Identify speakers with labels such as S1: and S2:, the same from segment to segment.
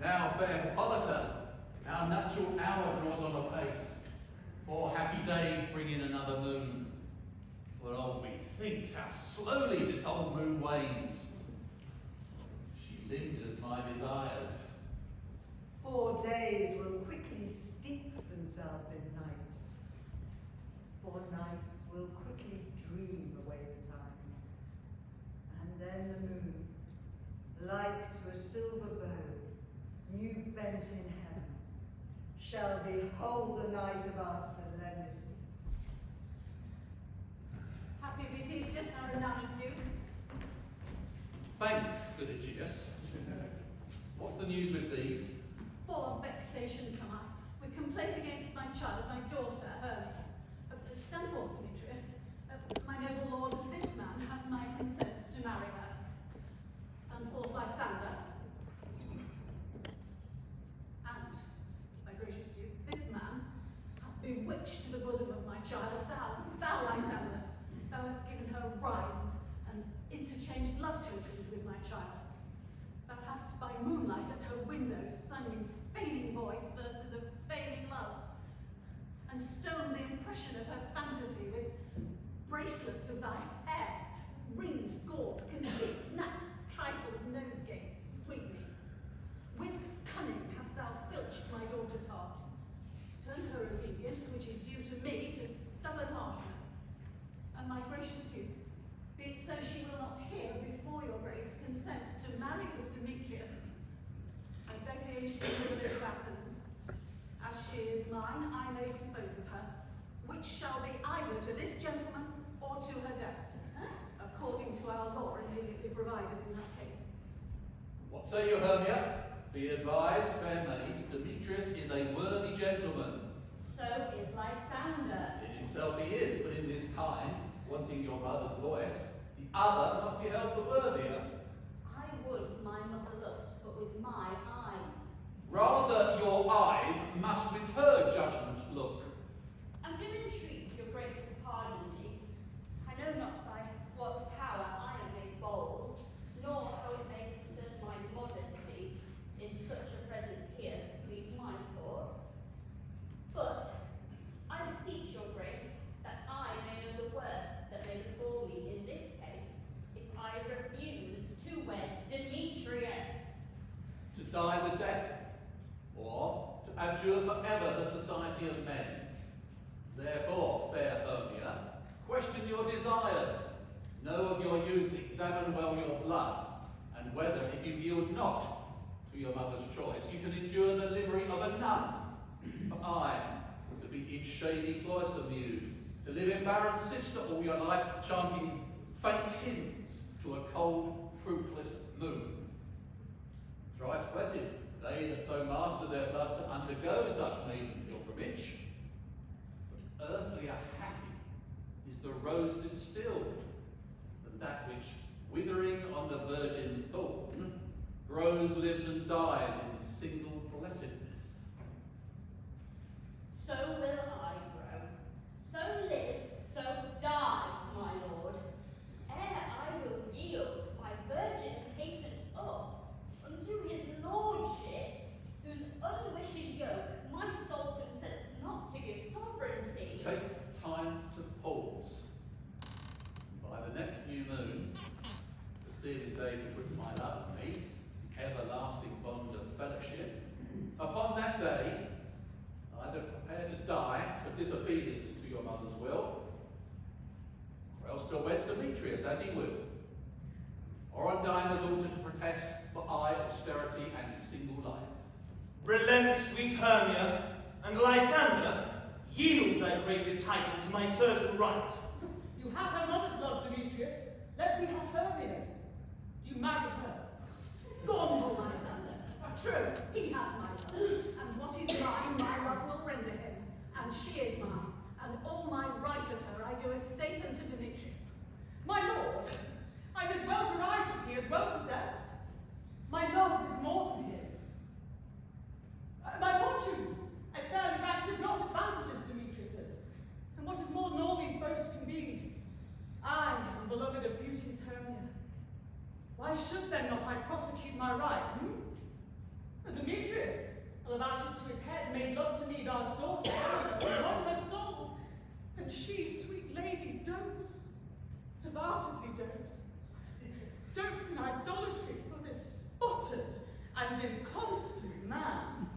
S1: Now, fair Hippolyta, our nuptial hour draws on apace. 4 happy days bring in another moon. For oh, methinks how slowly this old moon wanes. She lingers my desires.
S2: 4 days will quickly steep themselves in night. 4 nights will quickly dream away the time. And then the moon, like to a silver bow, new bent in heaven, shall behold the night of our solemnity.
S3: Happy be Theseus, our renowned Duke.
S1: Thanks, good Aegeus. What's the news with thee?
S3: Full of vexation come I, with complaint against my child, my daughter, Hermia. Stand forth, Demetrius. My noble lord, this man hath my consent to marry her. Stand forth, Lysander. And, my gracious Duke, this man hath bewitched to the bosom of my child. Thou, Lysander, thou hast given her rhymes and interchanged love tokens with my child. Thou hast by moonlight at her windows sung in failing voice verses of failing love, and stoned the impression of her fantasy with bracelets of thy hair, rings, gauds, conceits, naps, trifles, nosegays, sweetmeats. With cunning hast thou filched my daughter's heart, turned her obedience, which is due to me, to stubborn harshness. And my gracious Duke, be it so she will not hear before your grace consent to marry with Demetrius, I beg the ancient privilege of Athens. As she is mine, I may dispose of her, which shall be either to this gentleman or to her death, according to our law immediately provided in that case.
S1: What say you, Hermia? Be advised, fair maid, Demetrius is a worthy gentleman.
S4: So is Lysander.
S1: In himself he is, but in this time, wanting your mother's voice, the other must be held the worthier.
S4: I would my mother looked, but with my eyes.
S1: Rather your eyes must with her judgment look.
S4: And do entreat your grace to pardon me. I know not by what power I am made bold, nor how it may concern my modesty in such a presence here to plead my thoughts. But I beseech your grace that I may know the worst that may befall me in this case, if I refuse to wed Demetrius.
S1: To die the death, or to abjure forever the society of men. Therefore, fair Hermia, question your desires, know of your youth, examine well your blood, and whether, if you yield not to your mother's choice, you can endure the livery of a nun. For I, to be in shady cloister mewed, to live in barren sister all your life, chanting faint hymns to a cold, fruitless moon. Thrice blessed, they that so master their blood to undergo such mean pilgrimage. But earthlier happy is the rose distilled, than that which, withering on the virgin thorn, grows, lives, and dies in single blessedness.
S4: So will I grow, so live, so die, my lord, ere I will yield my virgin patent up unto his lordship, whose unwishing yoke my soul consents not to give sovereignty.
S1: Take time to pause. By the next new moon, the sealing day betwixt my love and me, everlasting bond of fellowship, upon that day, either prepare to die for disobedience to your mother's will, or else to wed Demetrius as he will, or on Diana's altar to protest for austerity and single life.
S5: Relent, sweet Hermia, and Lysander, yield thy created title to my certain right.
S6: You have her mother's love, Demetrius. Let me have Hermia's. Do you marry her?
S3: Scornful Lysander. True, he hath my love, and what is mine, my love will render him, and she is mine, and all my right of her I do estate unto Demetrius.
S6: My lord, I'm as well derived as he is well possessed. My love is more than his. My fortunes, as fairly backed, are not advantages Demetrius's, and what is more than all these boasts can be, I am beloved of beauty's Hermia. Why should then not I prosecute my right, And Demetrius, allowed to his head, made love to me, God's daughter, and won her soul. And she, sweet lady, dotes, devoutedly dotes, dotes in idolatry for this spotted and inconstant man.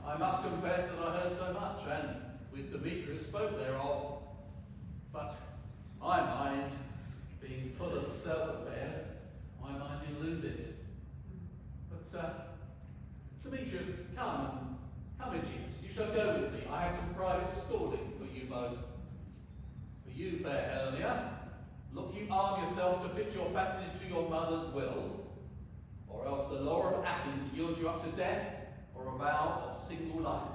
S1: I must confess that I heard so much, and with Demetrius spoke thereof. But my mind, being full of self-affairs, my mind did lose it. But, Demetrius, come, Egeus, you shall go with me. I have some private schooling for you both. For you, fair Hermia, look you arm yourself to fit your fancies to your mother's will, or else the law of Athens yields you up to death or a vow of single life.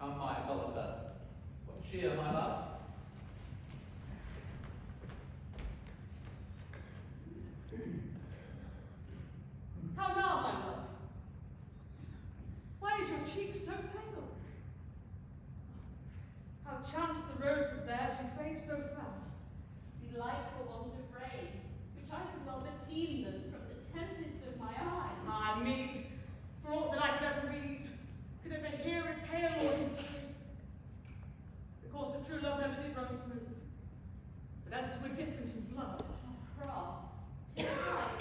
S1: Come, my Apollosa, what cheer, my love?
S6: How now, my love? Why is your cheek so pale? How chance the roses there do fade so fast?
S4: Like for want of rain, which I could well beteem them from the tempest of my eyes.
S6: Ah, me, for aught that I could ever read, could ever hear a tale or history. The course of true love never did run smooth, but as we're different in blood.
S4: Cross, too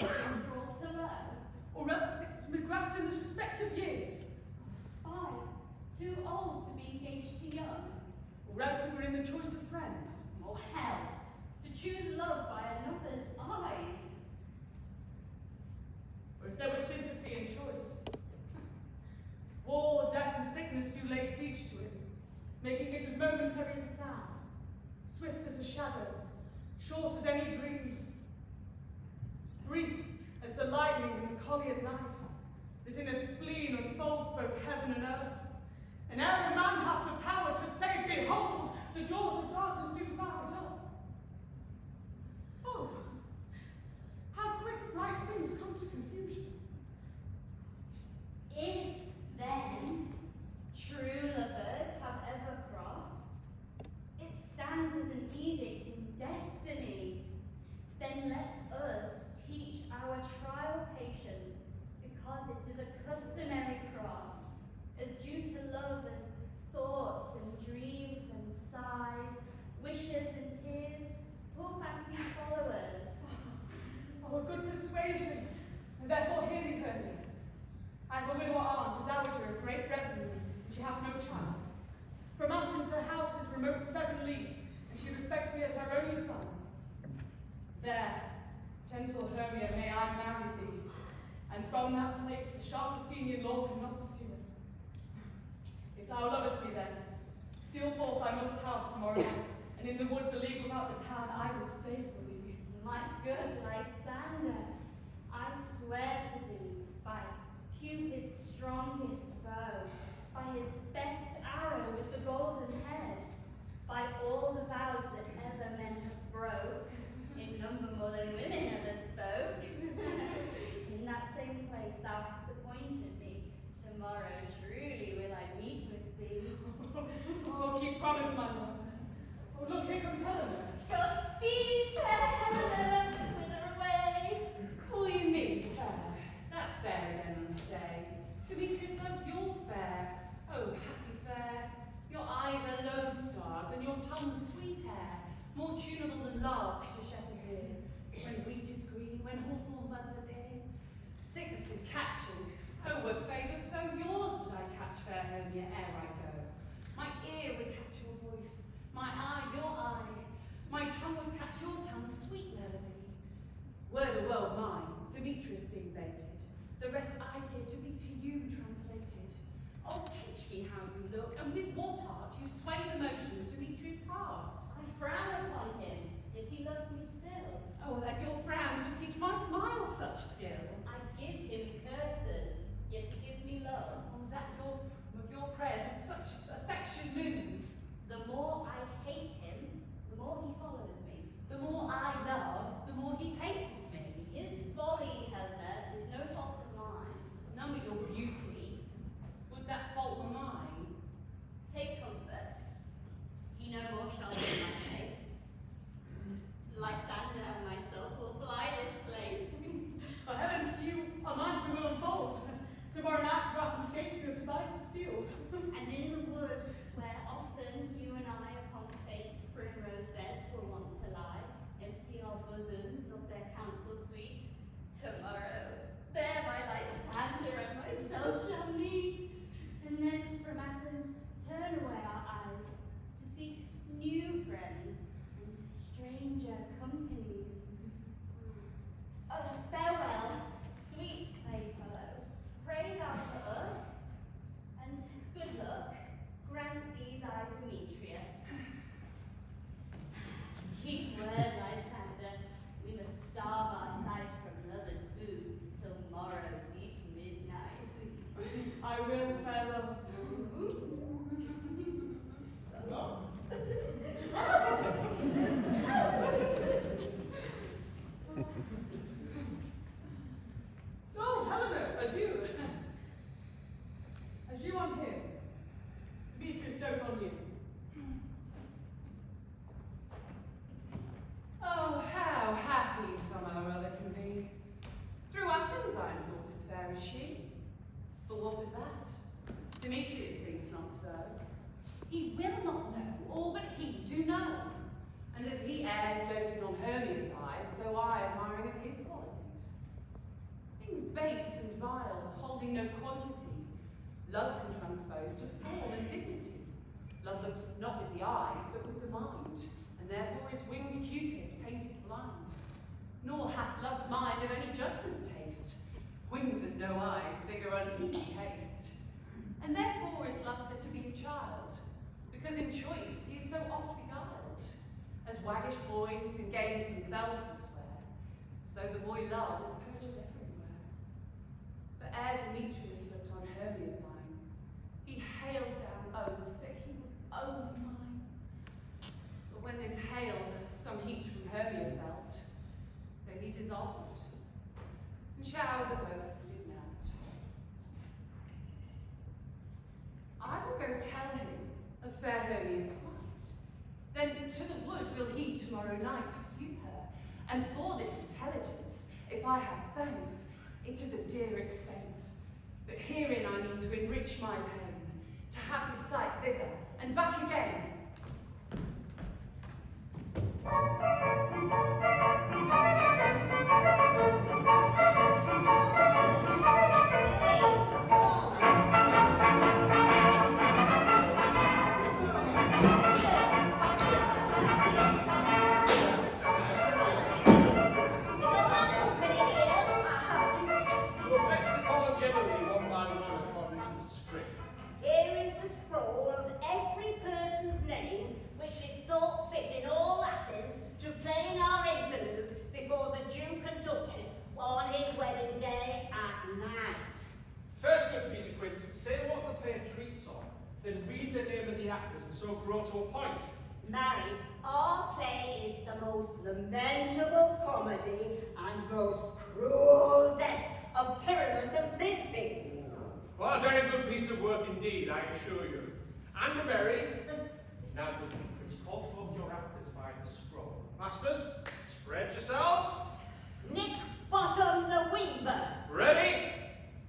S4: bright and cruel to learn.
S6: Or else it was McGrath in the respect of years.
S4: Spies, too old to be engaged to young.
S6: Or else it were in the choice of friends.
S4: Or hell, to choose love by another's eyes.
S6: Or if there were sympathy and choice. War, death, and sickness do lay siege to it, making it as momentary as a sound, swift as a shadow, short as any dream, as brief as the lightning in the collier night, that in a spleen unfolds both heaven and earth. And ere a man hath the power to say, behold, the jaws of darkness do devour it up. Oh, how quick bright things come to confusion.
S4: If, then, true lovers have ever crossed, it stands as an edict in destiny. Then let us teach our trial patience, because it is a customary cross, as due to lovers' thoughts and dreams and sighs, wishes and tears, poor fancy's followers.
S6: Oh, a good persuasion, and therefore hear me, Hermia. I have a widow aunt, a dowager of great revenue, and she hath no child. From Athens her house is remote 7 leagues, and she respects me as her only son. There, gentle Hermia, may I marry thee, and from that place the sharp Athenian law cannot pursue us. If thou lovest me then, steal forth thy mother's house tomorrow night, and in the woods a league without the town I will stay for thee.
S4: My good Lysander, I swear to thee by Cupid's strongest bow, by his best arrow with the golden head, by all the vows that ever men have broke, in number more than women ever spoke. In that same place thou hast appointed me, tomorrow truly will I meet with thee.
S6: Oh, keep promise, my love. Oh, look, here comes Helena.
S4: Godspeed, fair Helena, whither away?
S7: Call you me fair? That fair again on stay. Demetrius loves your fair. Oh, happy fair. Your eyes are lone stars, and your tongue sweet air, more tunable than lark to shepherd's ear. When wheat is green, when hawthorn buds appear, sickness is catching. Oh, were favour so yours would I catch, fair Hermia, ere I go. My ear would catch your voice, my eye your eye, my tongue would catch your tongue, sweet melody. Were the world mine, Demetrius being baited, the rest I'd give to be to you translated. Oh, teach me how you look, and with what art you sway the motion of Demetrius' heart.
S4: I frown upon him, yet he loves me still.
S7: Oh, that your frowns would teach my smile such skill.
S4: I give him curses, yet he gives me love.
S7: Oh, that your prayers with such affection move.
S4: The more I hate him, the more he follows me.
S7: The more I love, the more he hated me.
S4: His folly, Helena, is no fault of mine.
S7: None but your beauty. Would that fault were mine?
S4: Take comfort. He no more shall see my face. Lysander and myself will fly this place.
S6: For Helen, to you, our minds we will unfold.
S4: empty our bosoms of their counsel sweet. Tomorrow, there my Lysander and myself shall meet, and thence from Athens turn away our eyes to seek new friends and stranger companies. Oh, farewell, sweet playfellow, pray thou for us, and good luck grant thee thy Demetrius. Keep word, Lysander, we must starve our sight from lovers' food till morrow deep midnight.
S6: I will, fair love. Oh, Helena, adieu. Adieu on him. Demetrius, dote on you. Oh, how happy somehow or other can be. Through Athens I am thought as fair as she. But what of that? Demetrius thinks not so. He will not know all but he do know. And as he errs doting on Hermia's eyes, so I admiring of his qualities. Things base and vile, holding no quantity, love can transpose to form and dignity. Love looks not with the eyes, but with the mind, and therefore is winged Cupid painted blind. Nor hath love's mind of any judgment taste, wings and no eyes, figure unheeded haste. And therefore is love said to be a child, because in choice he is so oft beguiled. As waggish boys in games themselves forswear, so the boy love is perjured everywhere. For ere Demetrius looked on Hermia's line, he hailed down oaths that he was only mine. But when this hail some heat from Hermia felt, so he dissolved, and showers of oaths did melt. I will go tell him of fair Hermia's flight. Then to the wood will he tomorrow night pursue her, and for this intelligence, if I have thanks, it is a dear expense. But herein I mean to enrich my pain, to have his sight thither and back again.
S8: Here is the scroll of every person's name which is thought fit in all Athens to play in our interlude before the Duke and Duchess on his wedding day at night.
S9: First, good Peter Quince, say what the play treats on, then read the name of the actors and so grow to a point.
S8: Marry, our play is the most lamentable comedy and most cruel death of Pyramus and Thisbe.
S9: Well, a very good piece of work indeed, I assure you. And a merry. Now, good Peter Quince, call forth your actors by the scroll. Masters, spread yourselves.
S8: Nick Bottom the Weaver.
S9: Ready?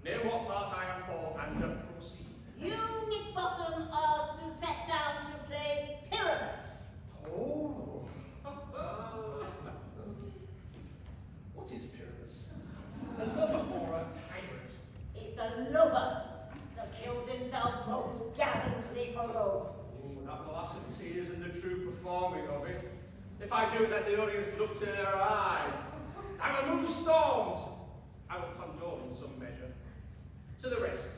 S9: Name what part I am for and proceed.
S8: You, Nick Bottom, are to set down to play Pyramus.
S9: Oh. What is Pyramus? A lover or a tyrant?
S8: It's a lover that kills himself most gallantly for love.
S9: Oh, that will have some tears in the true performing of it. If I do let the audience look to their eyes, I will move storms. I will condole in some measure. To the rest.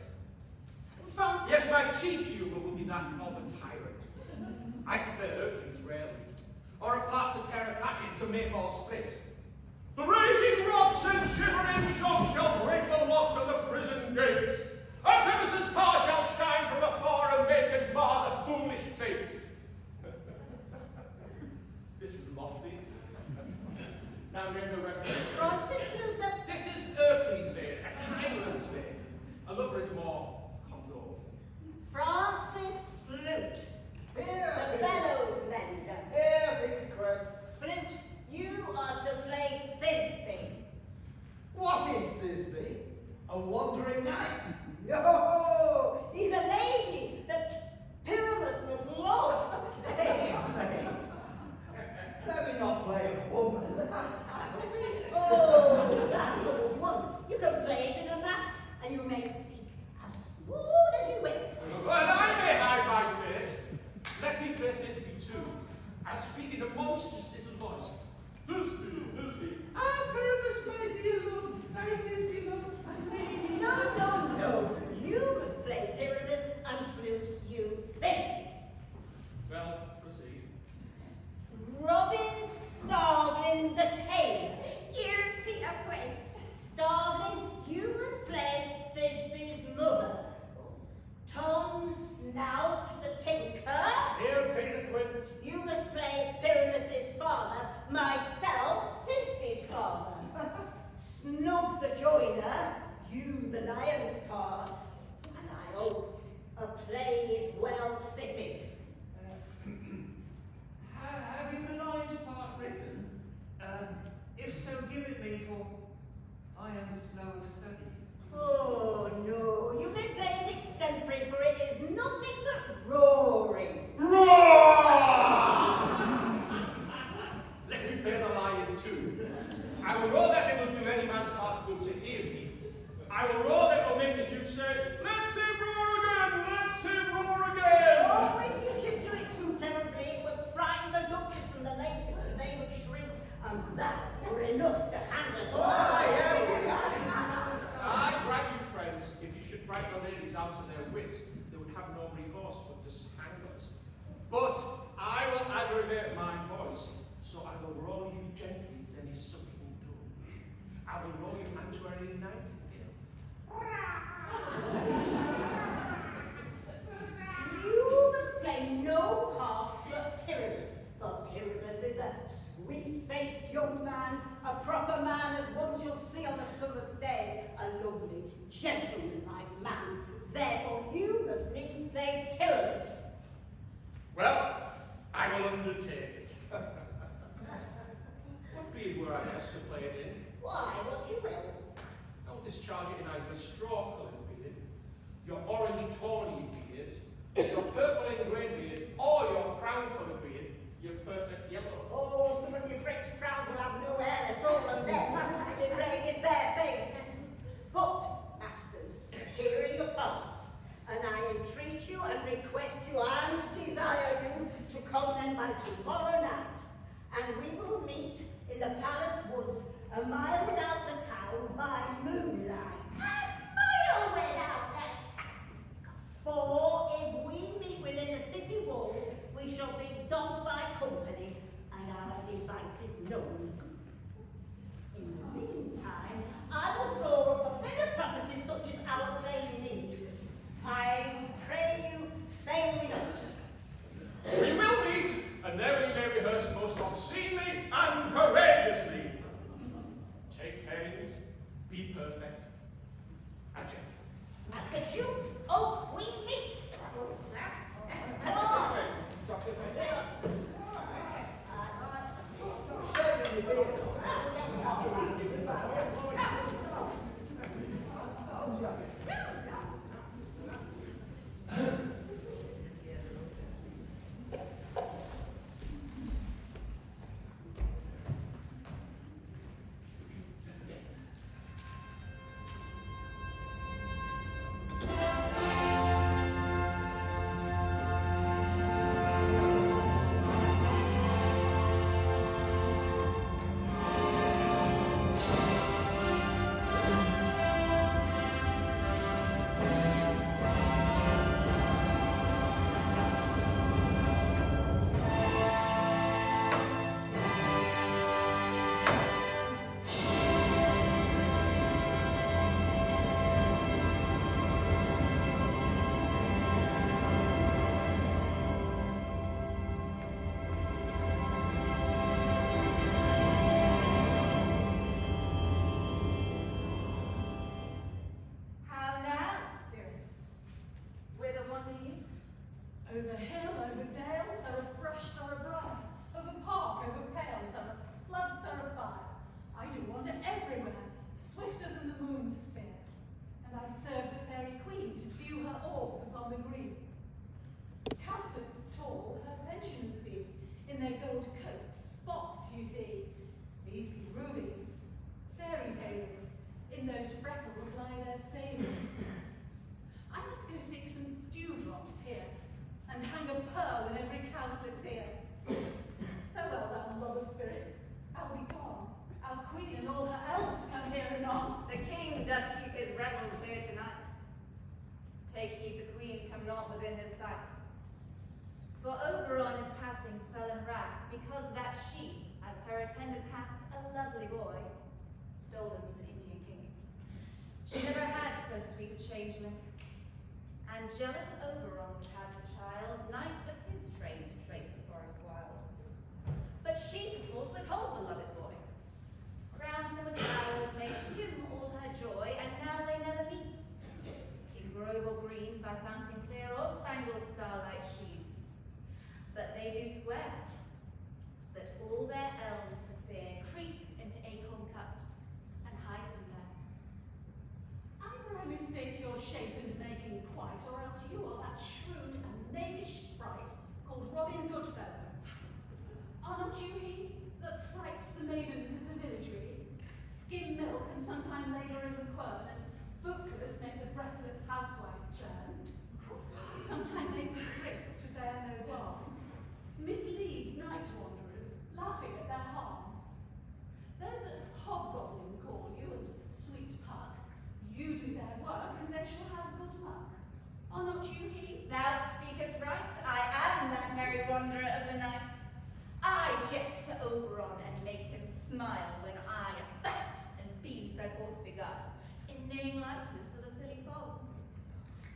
S8: Francis.
S9: Yes, my chief humour will be that of a tyrant. I prefer Hercules rarely, or a part to Terracatin to make or split. The raging rocks and shivering shocks shall break the locks of the prison gates. Artemis's car shall shine from afar and make and mar the foolish fates. This was lofty. Now name the rest of it.
S8: Francis Luther.
S9: This is Hercules' vein, a tyrant's vein. A lover is more condoled.
S8: Francis Flute.
S10: Here,
S8: The bellows mender.
S10: Here, Peter Quince.
S8: Flute, you are to play Thisbe.
S10: What is Thisbe? A wandering knight?
S8: No, he's a lady that Pyramus must love.
S10: Let me not play a woman.
S8: You can play it in a mass, and you may speak as smooth as you will.
S9: And I may hide my face. Let me play Thisbe too, and speak in a monstrous little voice. Thisbe, Thisbe, Pyramus, my dear love, thy Thisbe love, my lady.
S8: No. You must play Pyramus and flute you Thisbe.
S9: Well, proceed.
S8: Robin Starveling the tailor.
S11: You, Peter Quince.
S8: Starveling, you must play Thisbe's mother. Tom Snout the tinker.
S9: Here, Peter Quince.
S8: You must play Pyramus's father, myself, Thisbe's father. Snub the joiner, you the lion's part, and I hope a play is well fitted.
S1: Have you the lion's part written? If so, give it me, for I am slow of study.
S8: Oh no, you may play it extempore, for it is nothing but roaring.
S9: Let me play the lion too. I will roar that it will do any man's heart good to hear me. I will roar that will make the Duke say, "Let him roar again! Let him roar again!"
S8: Oh, if you should do it too terribly, it would frighten the Duchess and the ladies, and they would shriek, and that were enough to hang us all.
S9: I grant you, friends, if you should frighten the ladies out of their wits, they would have no recourse but to hang us. But I will aggravate my voice, so I will roll you gently as any sucking dove. I will roll you Antiquary Nightingale.
S8: You must play no part but Pyramus, for Pyramus is a sweet-faced young man, a proper man as one shall see on a summer's day, a lovely, gentlemanlike man. Therefore you must needs play Pyramus.
S9: Well, I will undertake it. What beard were I best to play it in?
S8: Why, what you will.
S9: I will discharge it in either straw-coloured beard, your orange tawny beard, your purple ingrained beard, or your crown-coloured beard, your perfect yellow.
S8: Oh, some of your French crowds will have no hair at all, and then they play in bare face. But, masters, here are your palms, and I entreat you and request you and desire you to come then by tomorrow night, and we will meet in the palace woods, a mile without the town by moonlight.
S11: A mile without the town.
S8: For if we meet within the city walls, we shall be dogged by company, and our devices known. In the meantime, I will throw up a bit of property such as our play needs. I pray you, fail me not.
S9: We will meet, and there we may rehearse most obscenely and courageously. Take pains, be perfect,
S12: stolen from an Indian king. She never had so sweet a changeling. And jealous Oberon had the child, knight of his train to trace the forest wild. But she perforce withhold beloved boy, crowns him with flowers, makes him all her joy, and now they never meet. In grove or green, by fountain clear, or spangled starlight sheen. But they do swear that all their elves for fear creep into acorn cups and hide them there.
S3: Either I mistake your shape and making quite, or else you are that shrewd and knavish sprite called Robin Goodfellow. Are not you he that frights the maidens of the villagery, skim milk and sometime labour in the quern, and vocus make the breathless housewife churn? Sometime make the drink to bear no balm, mislead night wanderers, laughing at their harm. Those that hobgoblin call you and sweet puck, you do their work and they shall have good luck. Are not you he?
S12: Thou speakest right, I am that merry wanderer of the night. I jest to Oberon and make him smile when I am fat and beam fed horse begun, in name likeness of a filly foal.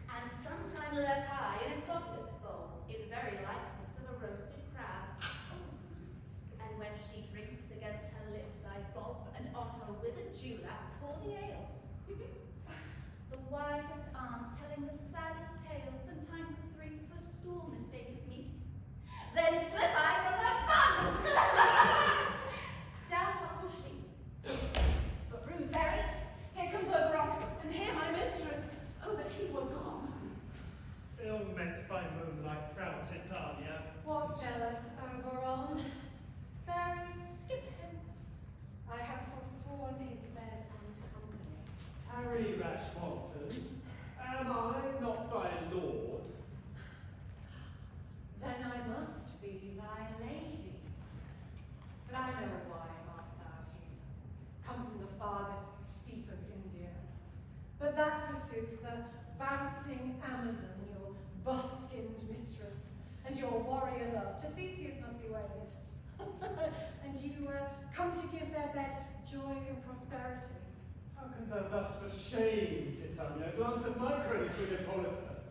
S12: And sometime lurk I in a closet's full, in very likeness of a roasted crab. And when she drinks against her lips I bob, and on her withered dewlap pour the ale. The wisest aunt telling the saddest tale, sometime the 3-foot stool mistaketh me. Then slip I from her bum! Down topple she. But room very, here comes Oberon, and here my mistress. Oh, that he were gone.
S5: Ill met by moonlight, proud Titania.
S13: What jealous Oberon? Fairies, skip hence. I have forsworn his bed and company.
S9: Tarry, rash wanton. Am I not thy lord?
S13: Then I must be thy lady. But I know why art thou here, come from the farthest steep of India. But that forsooth the bouncing Amazon, your buskinned mistress, and your warrior love, to Theseus must be wedded. And you come to give their bed joy and prosperity.
S9: How can thou thus for shame, Titania, glance at my credit with Hippolyta,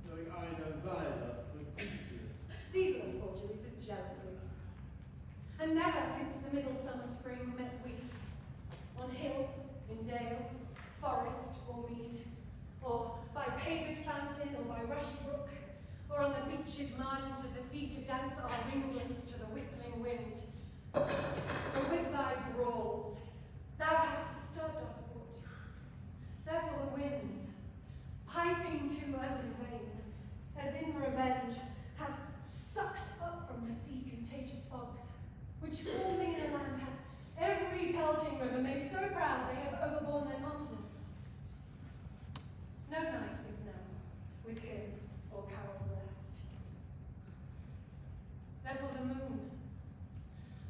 S9: knowing I know thy love for Theseus?
S13: These are the forgeries of jealousy. And never since the middle summer spring met we, on hill, in dale, forest or mead, or by paved fountain or by rushy brook, or on the beached margins of the sea to dance our ringlets to the whistling wind. But with thy brawls, thou hast disturbed our sport. Therefore the winds, piping to us in vain, as in revenge, have sucked up from the sea contagious fogs, which forming in a land have every pelting river made so proud they have overborne their continents. No night is known with him or Carol blessed. Therefore the moon,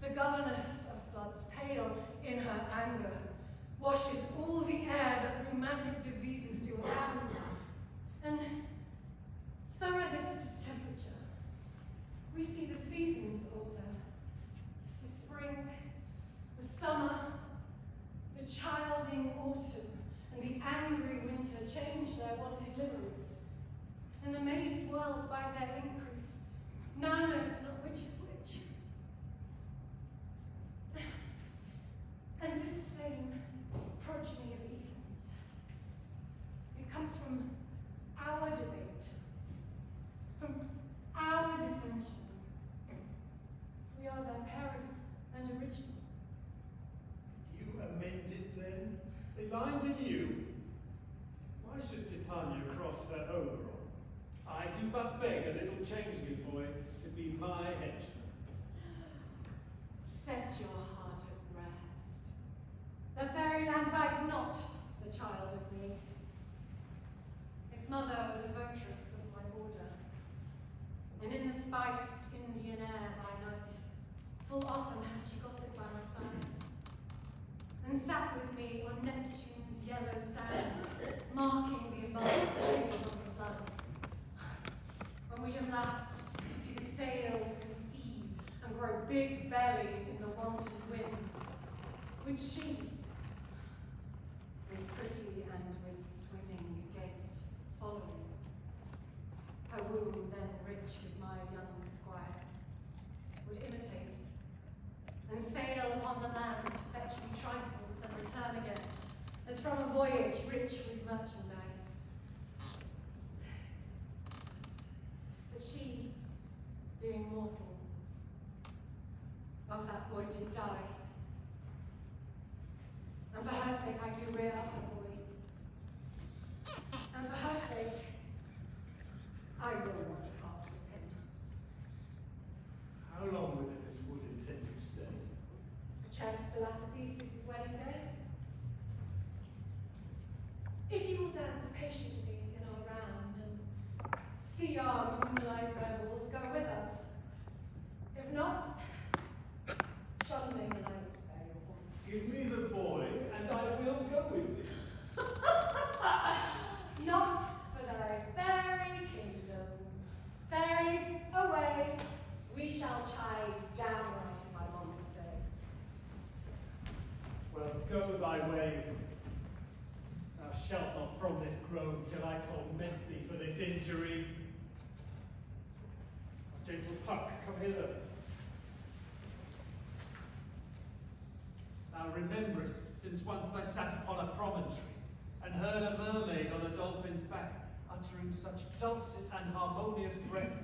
S13: the governess of floods, pale in her anger, washes all the air that rheumatic diseases do abound. And thorough this distemperature, we see the seasons alter. The spring, the summer, the childing autumn, and the angry winter change their wonted liveries. And the mazed world by their increase now knows not which is which. And this same progeny of evils, it comes from our debate, from our dissension. We are their parents and original.
S9: You amend it then? It lies in you. Why should Titania cross her Oberon? I do but beg a little changeling boy to be my henchman.
S13: Set your heart at rest. The fairyland buys not the child of me. Its mother was a votress of my order, and in the spiced Indian air by night, full often had she gossiped by my side, and sat with me on Neptune's yellow sands, marking the abundant trees on the flood. When we have laughed to see the sails conceive and grow big-bellied in the wanton wind, would she, her womb then rich with my young squire, would imitate, and sail upon the land to fetch me trifles and return again, as from a voyage rich with merchandise. But she, being mortal, of that boy did die. And for her sake I do rear up her boy. And for her sake, I will not part with him.
S5: How long will this wood intend to stay?
S13: A chance till after Theseus' wedding day. If you will dance patiently in our round and see our moonlight revels, go with us. If not, Charlemagne and I will spare your haunts.
S5: Give me the boy, and I will go with you.
S13: Not for thy fairy kingdom. Fairies, away, we shall chide downright in my monastery.
S5: Well, go thy way. Thou shalt not from this grove till I torment thee for this injury. Gentle Puck, come hither.
S9: Thou rememberest, since once I sat upon a promontory, and heard a mermaid on a dolphin's back, uttering such dulcet and harmonious breath,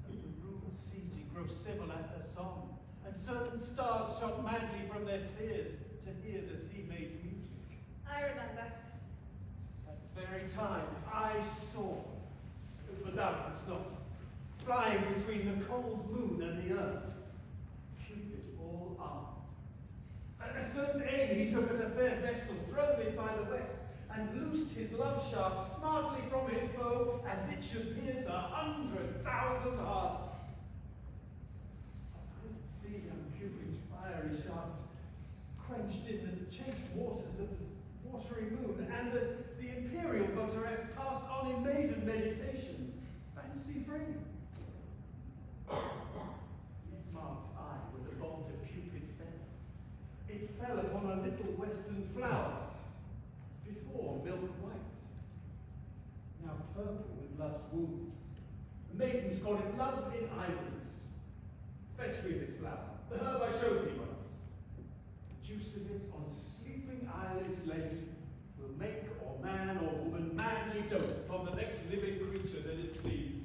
S9: that the rude sea did grow civil at her song, and certain stars shot madly from their spheres to hear the sea maid's music.
S3: I remember.
S9: At the very time I saw, but thou couldst not, flying between the cold moon and the earth, Cupid all armed. At a certain aim he took at a fair vestal thrown in by the west, and loosed his love shaft smartly from his bow, as it should pierce 100,000 hearts. I did see young Cupid's fiery shaft quenched in the chaste waters of the watery moon, and the imperial votaress passed on in maiden meditation, fancy free. Yet marked I where the bolt of Cupid fell. It fell upon a little western flower, before milk white, now purple with love's wound. The maidens call it love in idleness. Fetch me this flower, the herb I showed thee once. The juice of it on sleeping eyelids laid will make or man or woman madly dote upon the next living creature that it sees.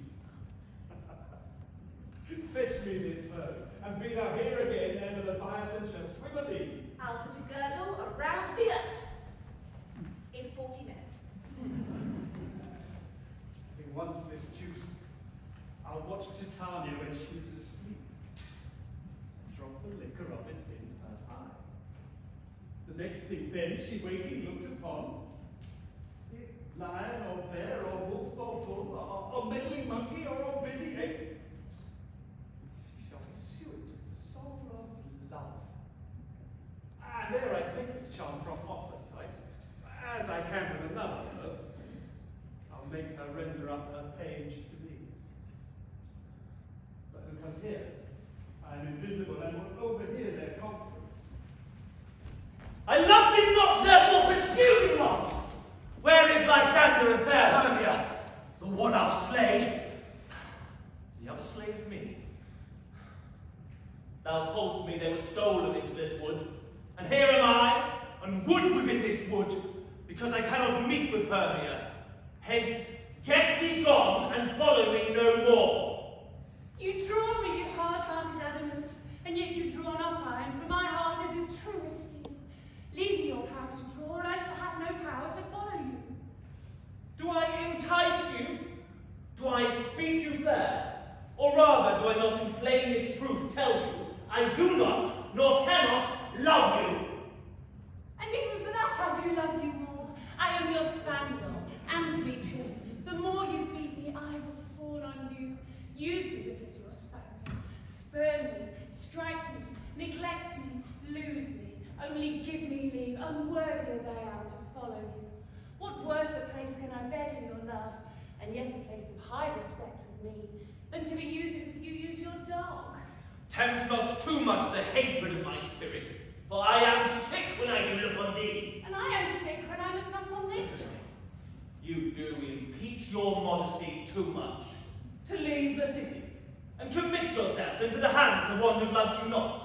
S9: Fetch me this herb, and be thou here again ere the Leviathan shall swim a league.
S12: I'll put a girdle around the earth in 40 minutes.
S9: Having once this juice, I'll watch Titania when she is asleep. Drop the liquor of it in her eye. The next thing then she waking looks upon, it lion or bear or wolf or bull or meddling monkey or busy ape, she shall pursue it with the soul of love. And there I take this charm from off her sight, as I can with another herb. I'll make her render up her page to me. But who comes here? I am invisible and will overhear their conference.
S5: I love thee not, therefore pursue me not! Where is Lysander and fair Hermia? The one I'll slay, the other slayeth me. Thou toldst me they were stolen into this wood, and here am I, and wood within this wood, because I cannot meet with Hermia. Hence, get thee gone, and follow me no more.
S13: You draw me, you hard-hearted adamant, and yet you draw not iron, for my heart is his truest steel. Leave me your power to draw, and I shall have no power to follow you.
S5: Do I entice you? Do I speak you fair? Or rather, do I not in plainest truth tell you, I do not, nor cannot, love you?
S13: And even for that I do love you more. I am your spaniel, and Demetrius, the more you beat me, I will fall on you. Use me as your spaniel. Spurn me, strike me, neglect me, lose me. Only give me leave, unworthy as I am, to follow you. What worse a place can I beg in your love, and yet a place of high respect with me, than to be used as you use your dog?
S5: Tempt not too much the hatred of my spirit, for I am sick when I do look on thee.
S13: And I am sick when I look not on thee.
S5: You do impeach your modesty too much. to leave the city and commit yourself into the hands of one who loves you not,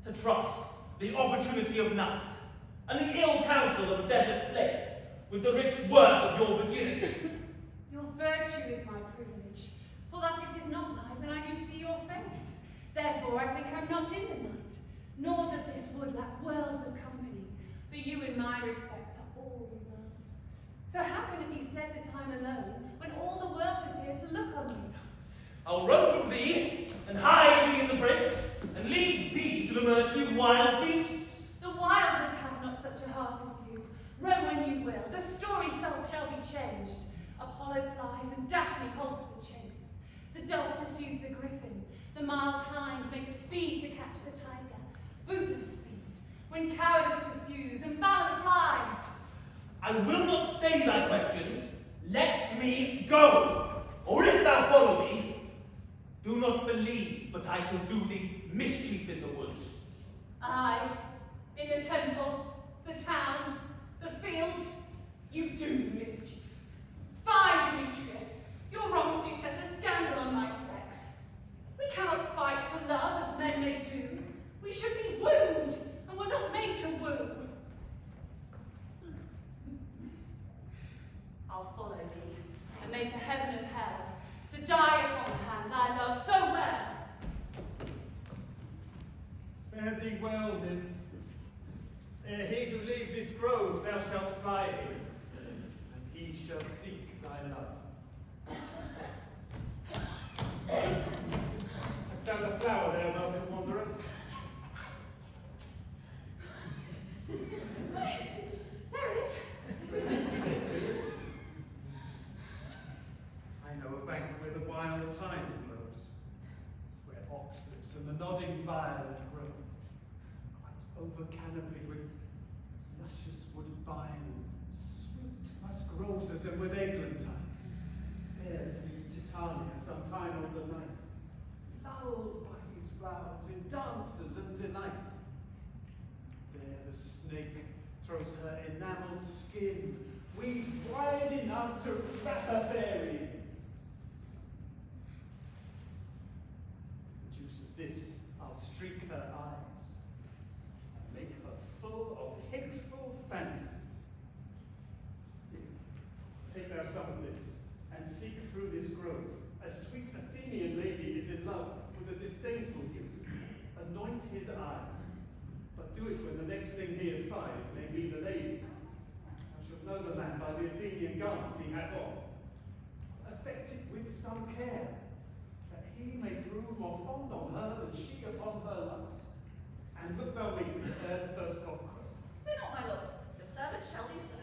S5: to trust the opportunity of night and the ill counsel of a desert place with the rich worth of your virginity.
S7: Your virtue is my privilege, for that it is not night when I do see your face. Therefore I think I'm not in the night, nor doth this wood lack worlds of company, for you in my respect are all the world. So how can it be said that I'm alone, when all the world is here to look on me?
S5: I'll run from thee, and hide me in the brakes, and leave thee to the mercy of wild beasts.
S7: The wildest have not such a heart as you. Run when you will, the story self shall be changed. Apollo flies, and Daphne holds the chase. The dove pursues the griffin, the mild hind makes speed to catch the tiger. Bootless speed, when cowardice pursues, and valor flies.
S5: I will not stay thy questions. Let me go. Or if thou follow me, do not believe, but I shall do thee mischief in the woods.
S7: Aye, in the temple, the town, the fields, you do mischief. Fie, Demetrius, your wrongs do set a scandal on my sex. We cannot fight for love as men may do. We should be wooed, and we're not made to woo. I'll follow thee, and make a heaven of hell, to die upon the hand I love so well.
S9: Fare thee well, nymph. Ere he do leave this grove, thou shalt fly him, and he shall seek thy love. Hast thou the flower there, welcome wanderer?
S7: There it is.
S9: I know a bank where the wild thyme blows, where oxlips and the nodding violet grow, quite over canopied with luscious woodbine, sweet musk roses, and with eglantine. There sleeps Titania some time of the night, lulled by these flowers in dances and delight. There the snake throws her enamelled skin, weaved wide enough to wrap a fairy in. The juice of this I'll streak her eyes, and make her full of hateful fantasies. Here, take thou some of this, and seek through this grove. A sweet Athenian lady is in love with a disdainful youth. Anoint his eyes, but do it when the next thing he espies may be the lady. Thou shalt know the man by the Athenian garments he hath on. Affect it with some care, that he may prove more fond on her than she upon her love. And look thou meet me ere the first cock crow.
S12: Fear not, my lord. Your servant shall do so.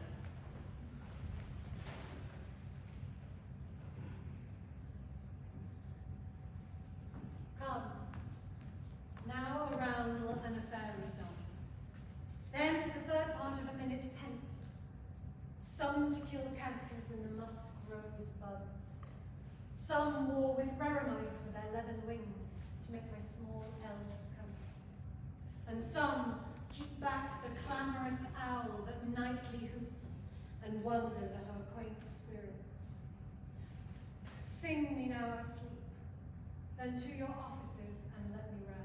S13: Come, now a roundel and a fairy song. Then for the third part of a minute hence, some to kill cankers in the musk rose buds. Some war with reremice for their leathern wings to make my small elves coats. And some keep back the clamorous owl that nightly hoots and wonders at our quaint spirits. Sing me now asleep, then to your offices and let me rest.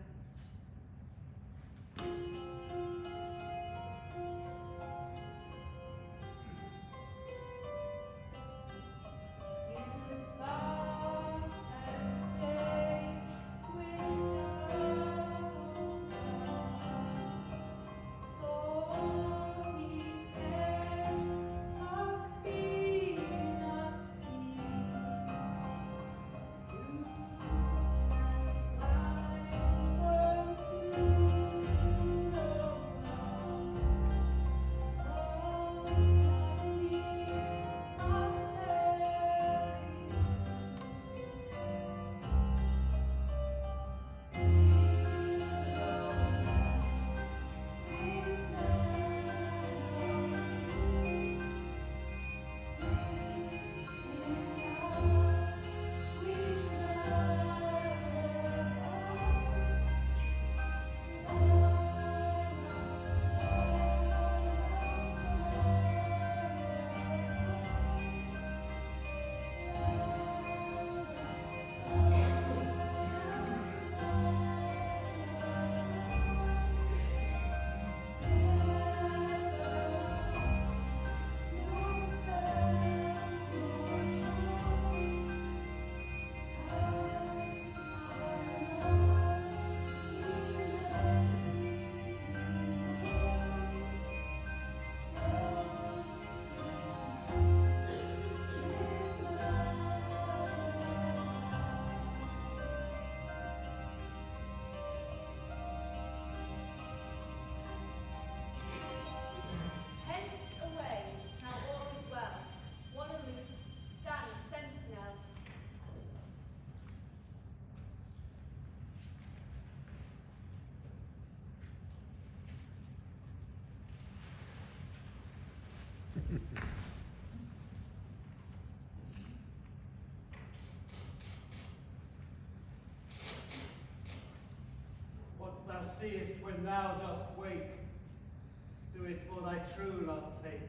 S14: thou dost wake, do it for thy true love take.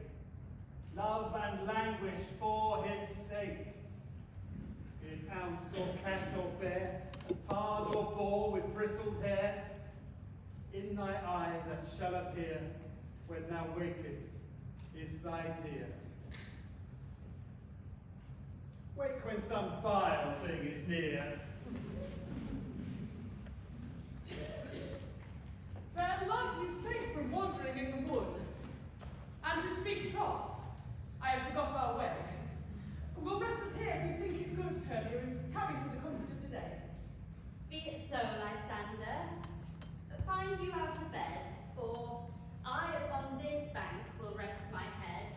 S14: Love and languish for his sake. In ounce or cat or bear, hard or boar with bristled hair, in thy eye that shall appear when thou wakest is thy dear. Wake when some vile thing is near.
S6: Fair love, you think from wandering in the wood. And to speak troth, I have forgot our way. We'll rest us here if you think it good, Hermia, and tarry for the comfort of the day.
S4: Be it so, Lysander. Find you out of bed, for I upon this bank will rest my head.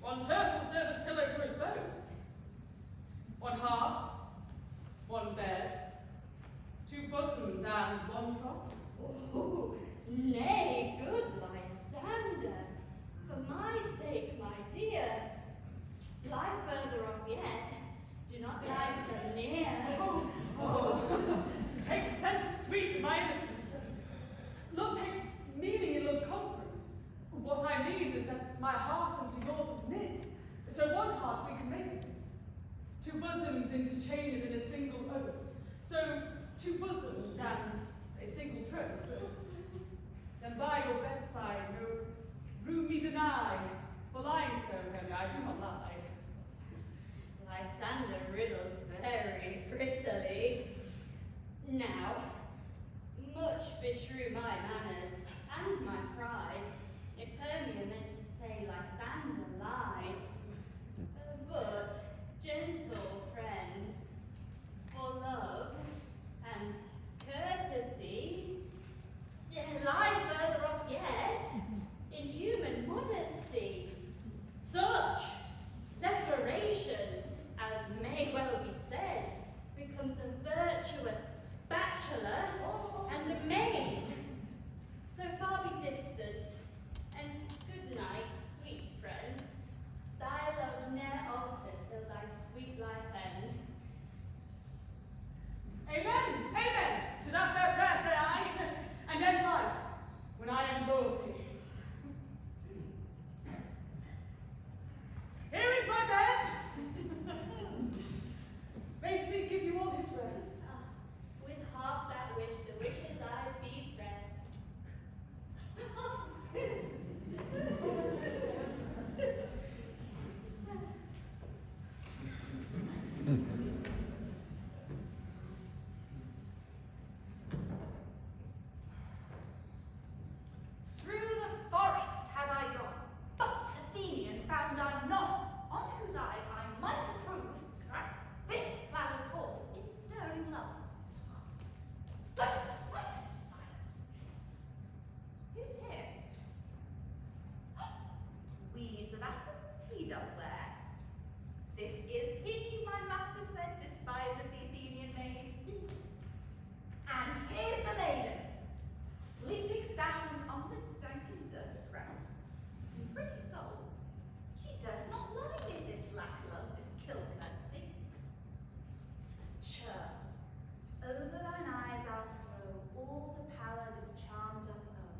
S6: One turf will serve as pillow for us both. One heart, one bed, two bosoms and one trough.
S4: Oh, nay, good Lysander, for my sake, my dear, lie further off yet, do not lie so near.
S6: Oh, take sense, sweet my innocence. Love takes meaning in love's conference. What I mean is that my heart unto yours is knit, so one heart we can make of it. Two bosoms interchained in a single oath, so two bosoms and a single troth. Then by your bedside no room me deny, for lying so, Hermia, I do not lie.
S4: Lysander riddles very prettily. Now, much beshrew my manners and my pride, if Hermia meant to say Lysander lied. But, gentle friend, for love and courtesy, lie further off yet, in human modesty. Such separation, as may well be said, becomes a virtuous bachelor and a maid. So far be distant, and good night, sweet friend. Thy love ne'er alter till thy sweet life end.
S6: Amen, amen, to that fair prayer say I, and end life, when I am royalty. Here is my bed. May sleep give you all his rest.
S4: With half that wish, the wishes I be pressed.
S12: Through the forest have I gone, but Athenian found I none, on whose eyes I might approve this flower's course in stirring love. But what silence! Who's here? Weeds of Athens he doth wear. This is he, my master said, despiseth the Athenian maid. And here's the maiden, sleeping sound on the dank and dirty ground. Pretty soul, she does not lie in this lack love, this kill courtesy. Churl, over thine eyes I'll throw all the power this charm doth own.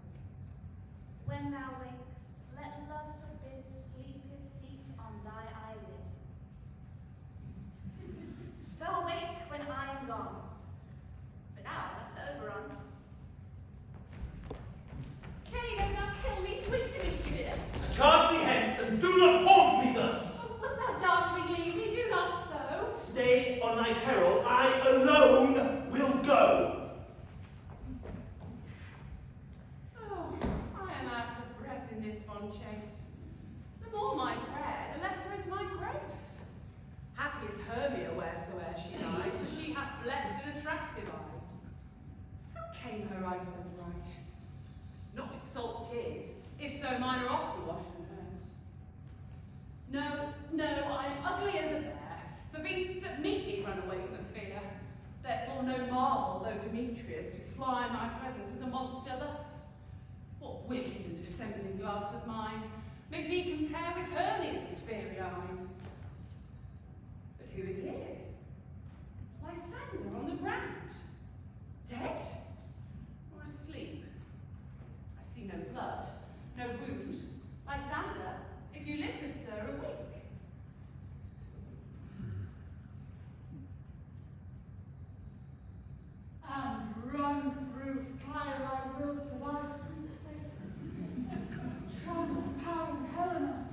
S12: When thou wakest, let love forbid sleep his seat on thy eyelid. So wake when I am gone. But now I must overrun. Stay, no, thou kill me, sweet Demetrius.
S5: Charge thee hence, and do not haunt me thus.
S13: Oh, wilt thou darkly leave me? Do not so.
S5: Stay on thy peril, I alone will go.
S6: Oh, I am out of breath in this fond chase. The more my prayer, the lesser is my grace. Happy is Hermia wheresoe'er she lies, for she hath blessed and attractive eyes. How came her eyes so bright? Not with salt tears, if so mine are often washed than hers. No, no, I am ugly as a bear, for beasts that meet me run away for fear. Therefore no marvel, though Demetrius do fly in my presence as a monster thus. What wicked and dissembling glass of mine make me compare with Hermia's fairy eye? But who is here?
S7: Lysander on the ground. Dead? Or asleep? I see no blood, no wound. Lysander, if you live, good sir, awake. And run through fire I will for thy sweet sake. Transparent Helena,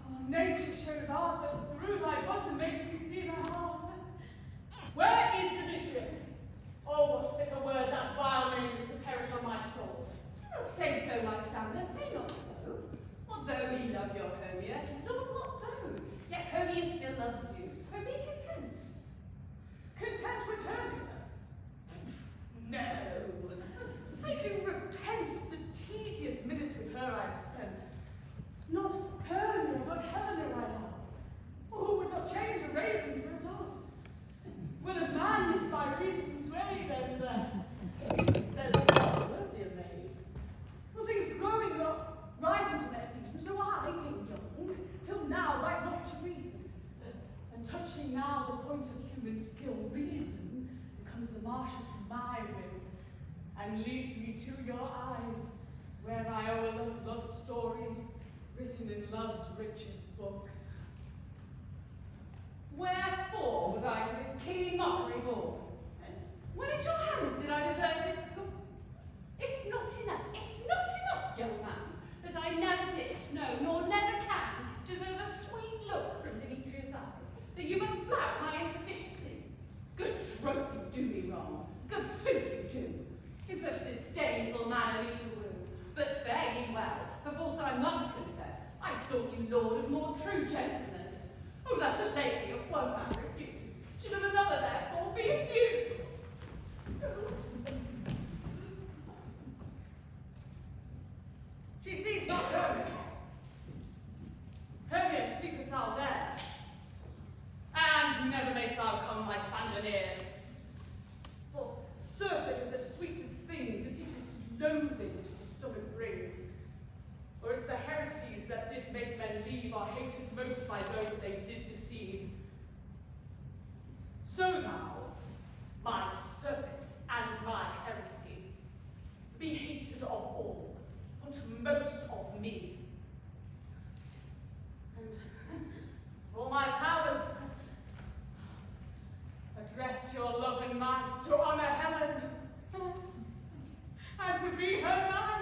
S7: oh, nature shows art that through thy bosom makes me see thy heart. Where is Demetrius? Oh, what bitter word that vile name is to perish on my soul. Do not say so, Lysander, say not so. Although he love your Hermia, Lord, what though? Yet Hermia still loves you, so be content. Content with Hermia? No. I do repent the tedious minutes with her I have spent. Not Hermia, but Helena I love. Or who would not change a raven for a dove? Will a man is by reason swayed, and reason says not worthy of maid. Well, things growing up right into their season, so I, being young, till now like not to reason. And touching now the point of human skill, reason becomes the marshal to my will, and leads me to your eyes, where I overlook love stories written in love's richest books. Wherefore was I to this keen mockery born? When at your hands did I deserve this scorn? It's not enough, young man, that I never did, no, nor never can, deserve a sweet look from Demetrius' eye, that you must flout my insufficiency. Good troth you do me wrong, good suit you do, in such disdainful manner me to woo. But fare ye well, perforce I must confess, I thought you lord of more true gentleness. Oh, that a lady of one man refused, should of another therefore be accused. She sees not Hermia. Hermia, sleepeth thou there? And never mayst thou come Lysander near. For surfeit of the sweetest thing, the deepest loathing to the stomach bring. Or is the heresies that did make men leave are hated most by those they did deceive? So thou, my surfeit and my heresy, be hated of all, but most of me. And for my powers, address your love and might to honor Helen, and to be her knight.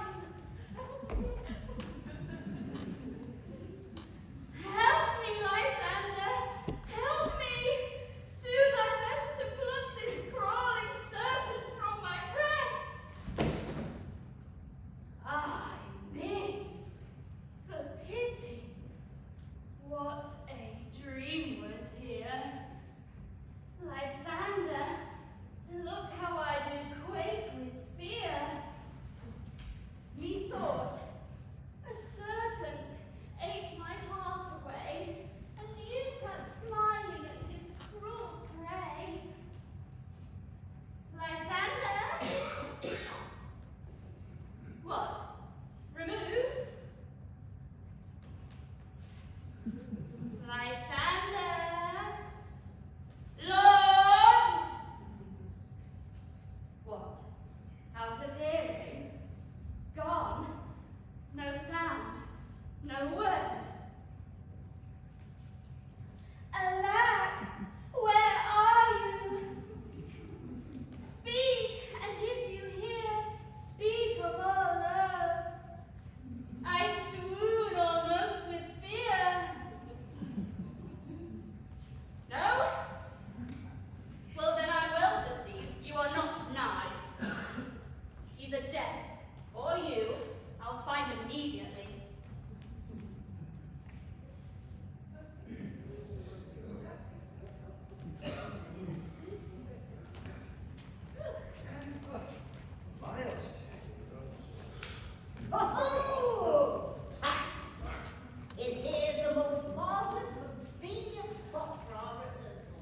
S4: Help me, Lysander! Help me! Do thy best to pluck this crawling serpent from my breast! I me! For pity! What a dream was here! Lysander, look how I do quake with fear! Methought a serpent ate my heart away, and you sat smiling at his cruel prey. Lysander! What? Removed? Lysander! Lord! What? Out of hearing? Gone? No sound? No word? Alack! Where are you? Speak, and if you hear, speak of our loves. I swoon almost with fear. No? Well, then I well perceive you are not nigh. Either death or you, I'll find immediately.
S10: Miles, she said.
S8: Oh! It is a most marvelous, convenient spot for our rehearsal.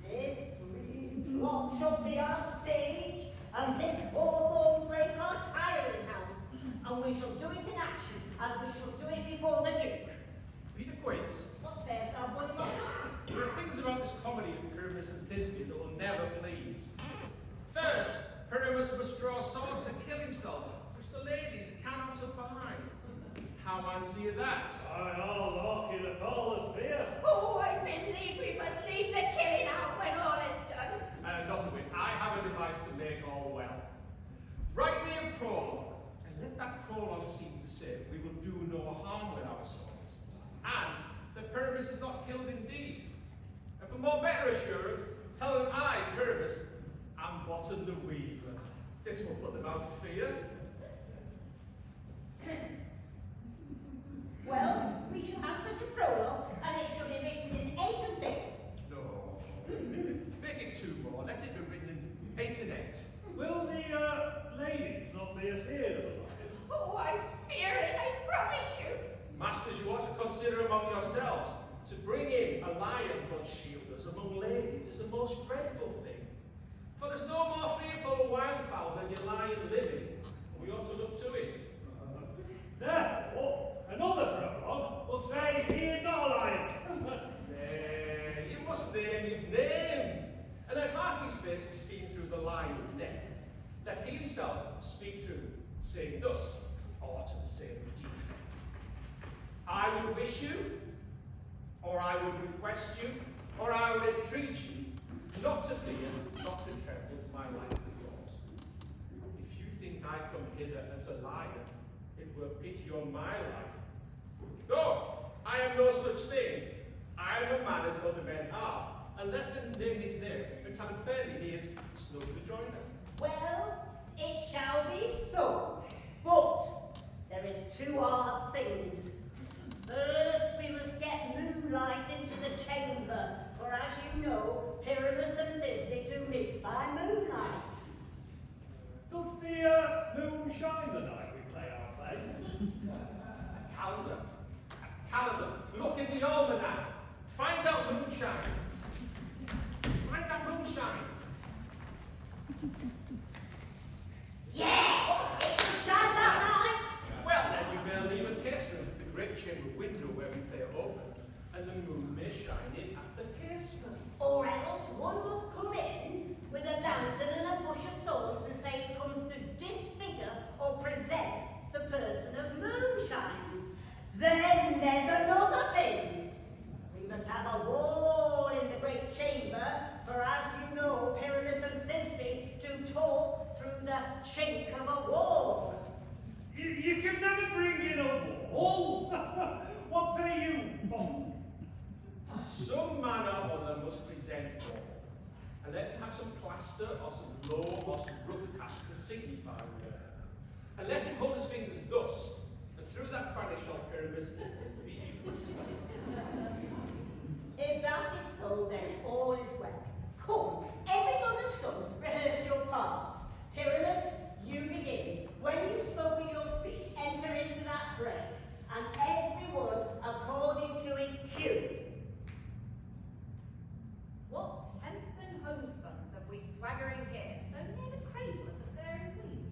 S8: This green plot shall be our stage, and this hawthorn brake our tiring house. And we shall do it in action, as we shall do it before the Duke.
S9: Read acquaints.
S8: What sayest thou, boy?
S9: There are things about this comedy of Pyramus and Thisbe that will never Pyramus must draw a sword to kill himself, which the ladies cannot abide. How answer you that?
S14: I all lock in a call fear.
S11: Oh, I believe we must leave the killing out when all is done.
S9: Not a bit. I have a device to make all well. Write me a prologue, and let that prologue seem to say we will do no harm with our swords, and that Pyramus is not killed indeed. And for more better assurance, tell them I, Pyramus, am Bottom the Weaver. This will put them out of fear.
S8: Well, we shall have such a prologue, and it shall be written in 8 and 6.
S9: No. Make it 2 more. Let it be written in 8 and 8.
S14: Will the ladies not be afeard of the lion?
S11: Oh, I fear it, I promise you.
S9: Masters, you ought to consider among yourselves to bring in a lion god shielders among ladies is the most dreadful thing. For there's no more fearful a wildfowl than your lion living, and we ought to look to it.
S14: Therefore, another prologue will say he is not a lion.
S9: There, you must name his name, and let half his face be seen through the lion's neck. Let he himself speak through, saying thus, or to the same defect. I would wish you, or I would request you, or I would entreat you, not to fear, not to tremble my life with yours. If you think I come hither as a lion, it were pity on my life. No, I am no such thing. I am a man as other men are, and let them name his name, but tell him plainly he is Snug the Joiner.
S8: Well, it shall be so. But there is 2 hard things. First, we must get moonlight into the chamber, for as you know, Pyramus and Thisbe do meet by moonlight.
S14: Doth the moon shine the night we play our play?
S9: A calendar. Look in the almanac. Find out moonshine. Find out moonshine.
S8: Yeah! It will shine that night!
S9: Well, then you may leave a casement, the great chamber window where we play open, and the moon may shine in at the casement.
S8: Or else one must come in with a lantern and a bush of thorns and say it comes to disfigure or present the person of moonshine. Then there's another thing. We must have a wall in the great chamber, for as you know, Pyramus and Thisbe do talk through the chink of a wall.
S14: You can never bring in a wall. What say you, Bob?
S9: Some man or other must present all, and let him have some plaster or some loam or some rough cast to signify where. And let him hold his fingers thus, and through that cranny shall Pyramus be whispered.
S8: If that is so, then all is well. Come, everybody's son, rehearse your parts. Pyramus, you begin. When you've spoken your speech, enter into that break, and everyone according to his cue.
S12: What hempen homespuns have we swaggering here, so near the cradle of the fairy queen?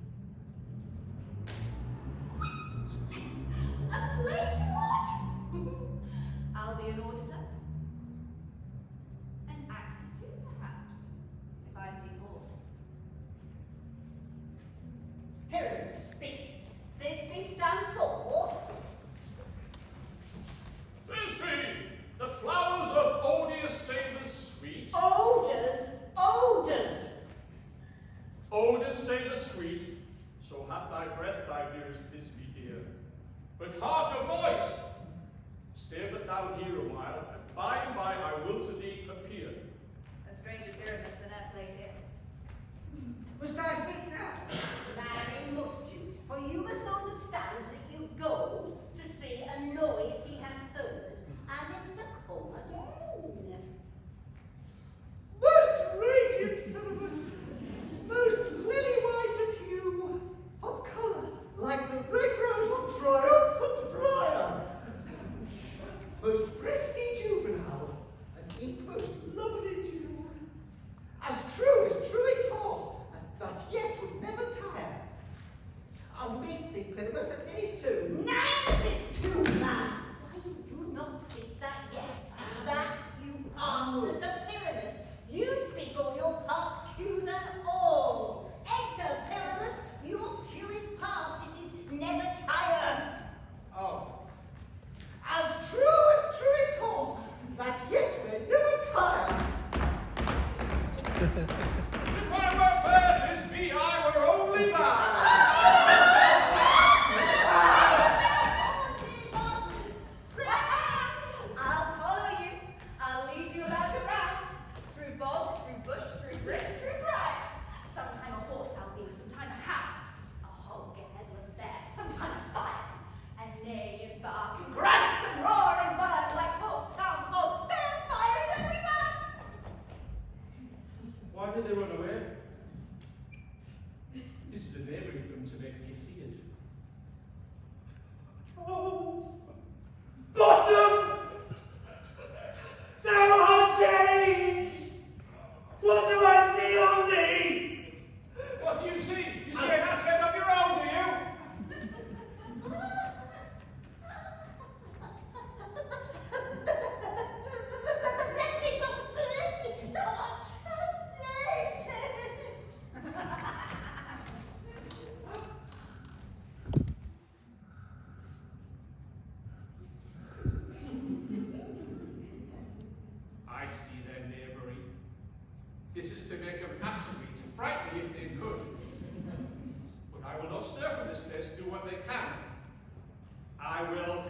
S9: I will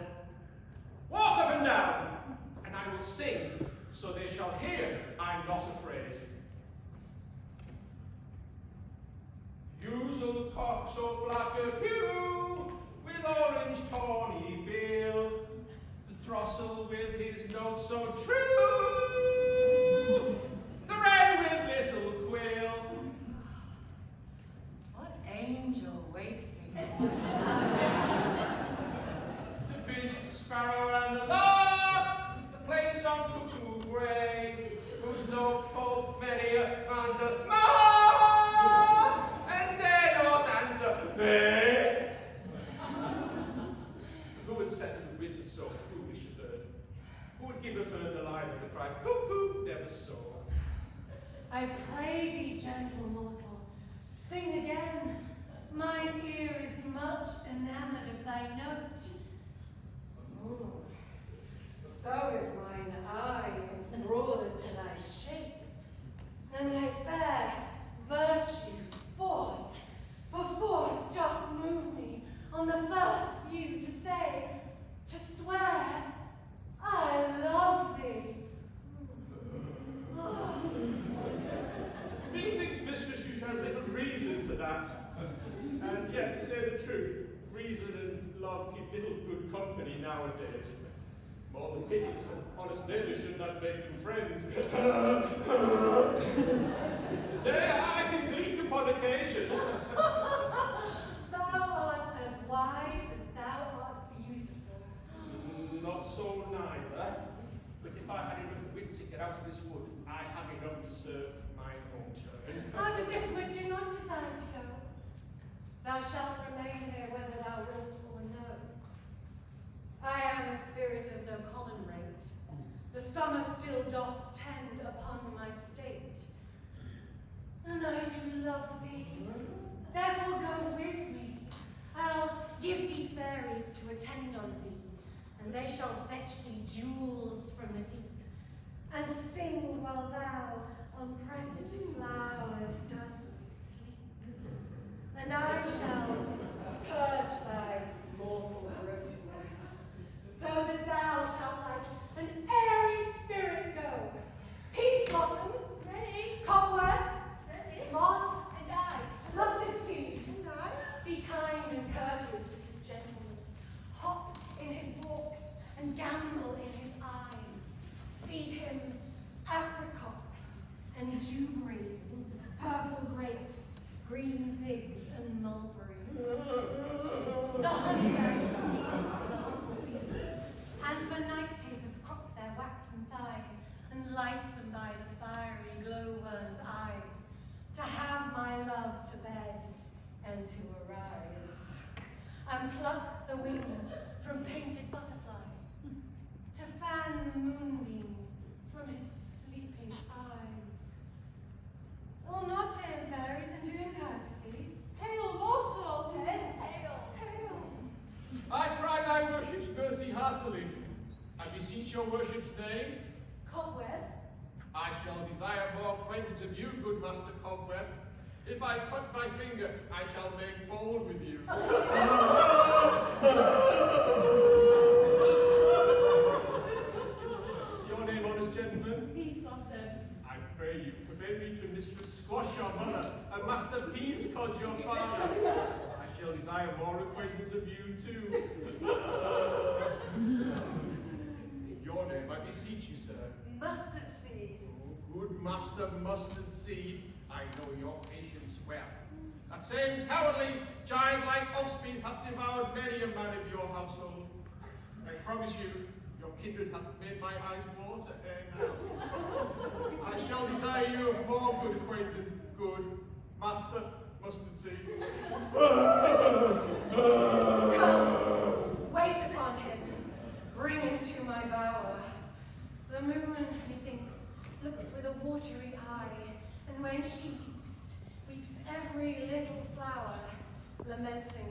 S9: walk up and down, and I will sing, so they shall hear I'm not afraid. Usual cock so black of hue, with orange tawny bill, the throstle with his note so true, the wren with little quill.
S13: What angel wakes me?
S9: The finch, the sparrow, and the lark, the plain song cuckoo grey, whose note folk many a man doth mark, and dare not answer nay. Who would settle the wit of so foolish a bird? Who would give a bird the line that cried cuckoo never saw?
S13: I pray thee, gentle mortal, sing again. Mine ear is much enamoured of thy note. So is mine eye enthralled to thy shape, and thy fair virtue's force, for force doth move me on the first view to say, to swear, I love thee.
S9: Methinks, mistress, you should have little reason for that. And yet, to say the truth, reason and love keep little good company nowadays. More than pity, some honest neighbours should not make them friends. Nay, I can gleek upon occasion.
S13: Thou art as wise as thou art beautiful.
S9: Not so neither. But if I had enough wit to get out of this wood, I have enough to serve my own turn.
S13: Out of this wood do not desire to go. Thou shalt remain here whether thou wilt or no. I am the spirit of no common rate. The summer still doth tend upon my state. And I do love thee. Therefore go with me. I'll give thee fairies to attend on thee, and they shall fetch thee jewels from the deep, and sing while thou on pressed flowers dost sleep. And I shall purge thy mortal grossness, so that thou shalt like an airy spirit go. Peach blossom,
S11: Ready?
S13: cobweb,
S11: Ready?
S13: moth,
S11: And I.
S13: mustard seed.
S11: And I.
S13: Be kind and courteous to this gentleman. Hop in his walks and gambol in his eyes. Feed him apricots and dewberries, purple grapes, green figs and mulberries. The honeyberries steep for the humble bees, and for night tapers crop their waxen thighs, and light them by the fiery glowworm's eyes, to have my love to bed and to arise, and pluck the wings from painted butterflies, to fan the moonbeams from his sleeping eyes. Will not to him fairies and do him courtesies.
S11: Hail, mortal! Hail, hail!
S13: Hail!
S9: I cry thy worship's mercy heartily. I beseech your worship's name.
S13: Cobweb,
S9: I shall desire more acquaintance of you, good Master Cobweb. If I cut my finger, I shall make bold with you. Your name, honest gentleman?
S4: Peas blossom.
S9: I pray you, commend me to Mistress Squash, your mother, and Master Peascod, your father. I shall desire more acquaintance of you, too. Your name, I beseech you, sir.
S2: Mustard seed.
S9: Oh, good Master Mustard Seed, I know your patience well. That same cowardly giant like Oxbeef hath devoured many a man of your household. I promise you, your kindred hath made my eyes water ere now. I shall desire you of more good acquaintance, good Master Mustard Seed.
S13: come, wait upon him, bring him to my bower. The moon, methinks, looks with a watery eye, and when she weeps every little flower, lamenting